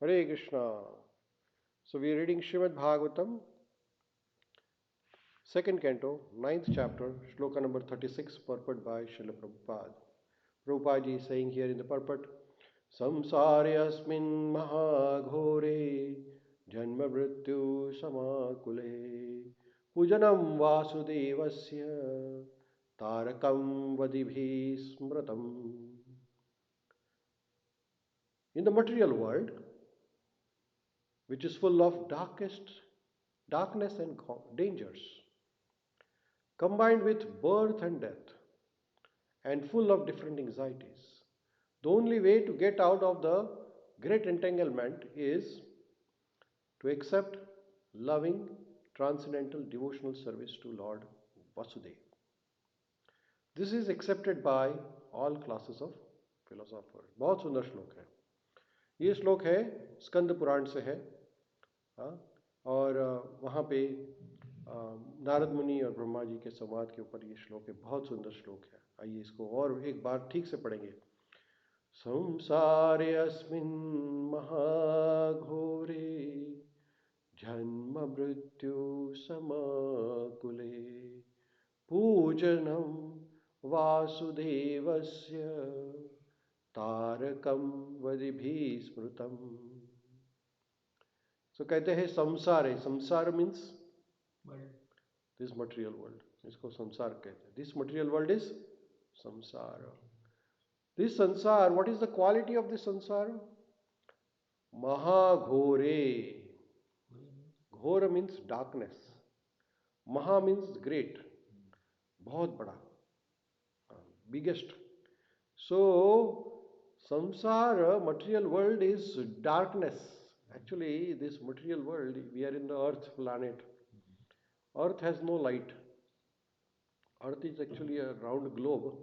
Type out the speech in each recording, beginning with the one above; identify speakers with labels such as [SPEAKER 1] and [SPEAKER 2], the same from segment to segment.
[SPEAKER 1] Hare Krishna. So we are reading Srimad Bhagavatam, second canto, ninth chapter, shloka number 36, purport by Srila Prabhupada. Prabhupada ji is saying here in the purport, Samsare asmin mahaghore janma mrityu samakule pujanam vasudevasya tarakam vadibhi smratam. In the material world, which is full of darkness and dangers, combined with birth and death, and full of different anxieties. The only way to get out of the great entanglement is to accept loving, transcendental devotional service to Lord Vasudeva. This is accepted by all classes of philosophers. बहुत सुंदर श्लोक है. ये श्लोक है स्कंद पुराण से है. और वहाँ पे नारद मुनि और ब्रह्मा जी के संवाद के ऊपर ये श्लोक है. बहुत सुंदर श्लोक है. आइए इसको और एक बार ठीक से पढ़ेंगे. संसारे अस्मिन् महाघोरे जन्म मृत्यु समाकुले पूजनं वासुदेवस्य तारकं वदिभिः स्मृतम्. So कहते हैं संसार है. संसार मीन्स दिस मटेरियल वर्ल्ड. इसको संसार कहते हैं. दिस मटेरियल वर्ल्ड इज संसार. This sansar, what is the quality of this sansar? Mahaghore. Ghora means darkness. Maha means great. बहुत बड़ा. Biggest. So, samsara, material world is darkness. Actually, this material world, we are in the earth planet. Earth has no light. Earth is actually a round globe,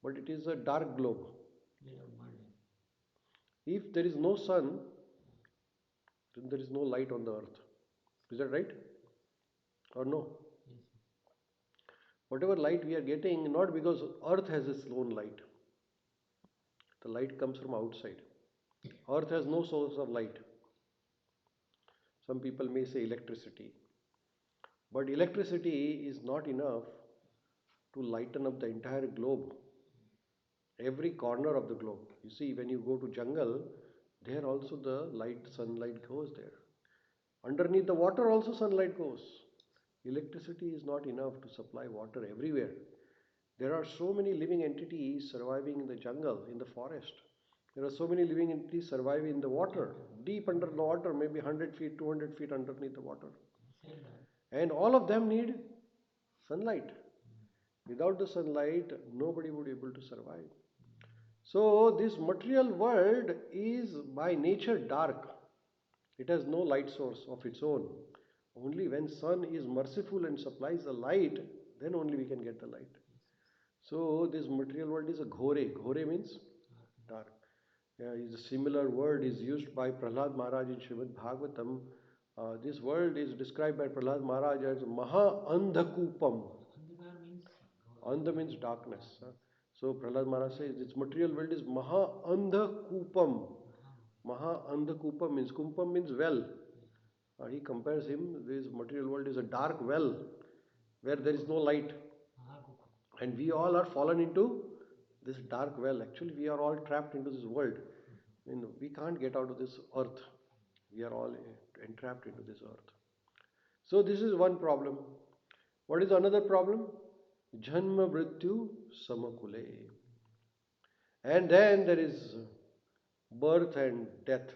[SPEAKER 1] but it is a dark globe. If there is no sun, then there is no light on the earth. Is that right? Or no? Whatever light we are getting, not because earth has its own light. The light comes from outside. Earth has no source of light. Some people may say electricity. But electricity is not enough to lighten up the entire globe. Every corner of the globe. You see, when you go to jungle, there also the sunlight goes there. Underneath the water also sunlight goes. Electricity is not enough to supply water everywhere. There are so many living entities surviving in the jungle, in the forest. There are so many living entities surviving in the water, deep under the water, maybe 100 feet, 200 feet underneath the water. And all of them need sunlight. Without the sunlight, nobody would be able to survive. So this material world is by nature dark. It has no light source of its own. Only when sun is merciful and supplies the light, then only we can get the light. So this material world is a ghore. Ghore means dark. A similar word is used by Prahlad Maharaj in Srimad Bhagavatam. This world is described by Prahlad Maharaj as Maha Andhakupam. Andha means darkness. So Prahlad Maharaj says this material world is Maha Andhakupam. Maha Andhakupam means, Kumpam means well. He compares this material world is a dark well where there is no light. And we all are fallen into this dark well. Actually, we are all trapped into this world. We can't get out of this earth. We are all entrapped into this earth. So this is one problem. What is another problem? Janma Mrityu Samakule. And then there is birth and death.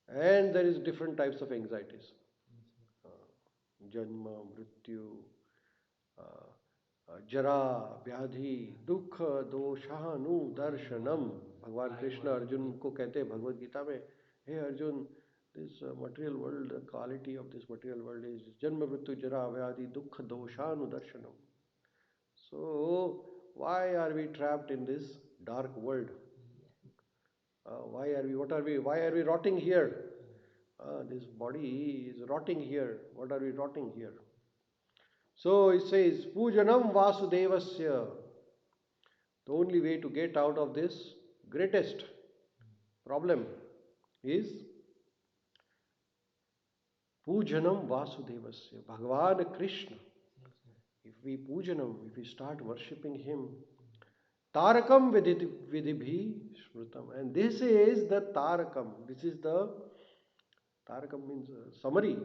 [SPEAKER 1] And there is different types of anxieties. Janma, Mrityu, Jara, Vyadhi, Dukha, Doshanu, Darshanam. Bhagwan Krishna Arjun ko कहते हैं भगवद गीता में, hey Arjun, this material world, the quality of this material world is Janma, Mrityu, Jara, Vyadhi, Dukha, Doshanu, Darshanam. So, why are we trapped in this dark world? Why are we rotting here? This body is rotting here. What are we rotting here? So it says, Pujanam Vasudevasya. The only way to get out of this greatest problem is Pujanam Vasudevasya, Bhagavan Krishna. If we pujanam, if we start worshipping him, Tarakam vidibhi shrutam. And this is the Tarakam. This is the Tarakam means summary.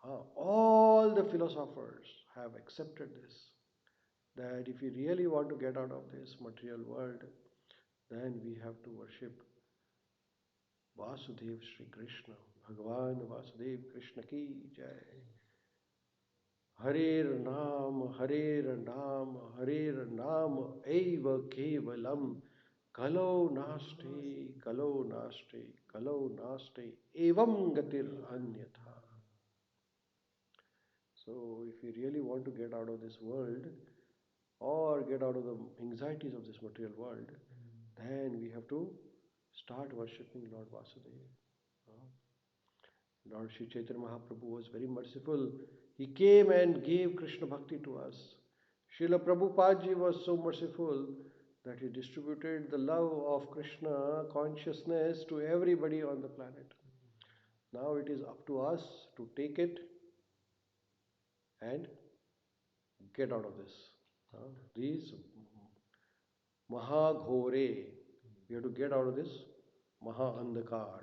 [SPEAKER 1] All the philosophers have accepted this. That if we really want to get out of this material world, then we have to worship Vasudev Sri Krishna. Bhagavan Vasudev Krishna ki jai. Harer Nam, Harer Nam, Harer Nam, Eva Kevalam, Kalo Naste, Kalo Naste, Kalo Naste, Evam Gatir Anyatha. So, if we really want to get out of this world or get out of the anxieties of this material world, then we have to start worshipping Lord Vasudeva. Lord Sri Chaitanya Mahaprabhu was very merciful. He came and gave Krishna Bhakti to us. Srila Prabhupada was so merciful that he distributed the love of Krishna consciousness to everybody on the planet. Now it is up to us to take it and get out of this. These Mahaghore, we have to get out of this Maha Andhakar.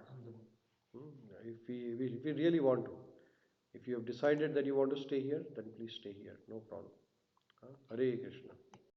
[SPEAKER 1] If we really want to. If you have decided that you want to stay here, then please stay here. No problem. Hare Krishna.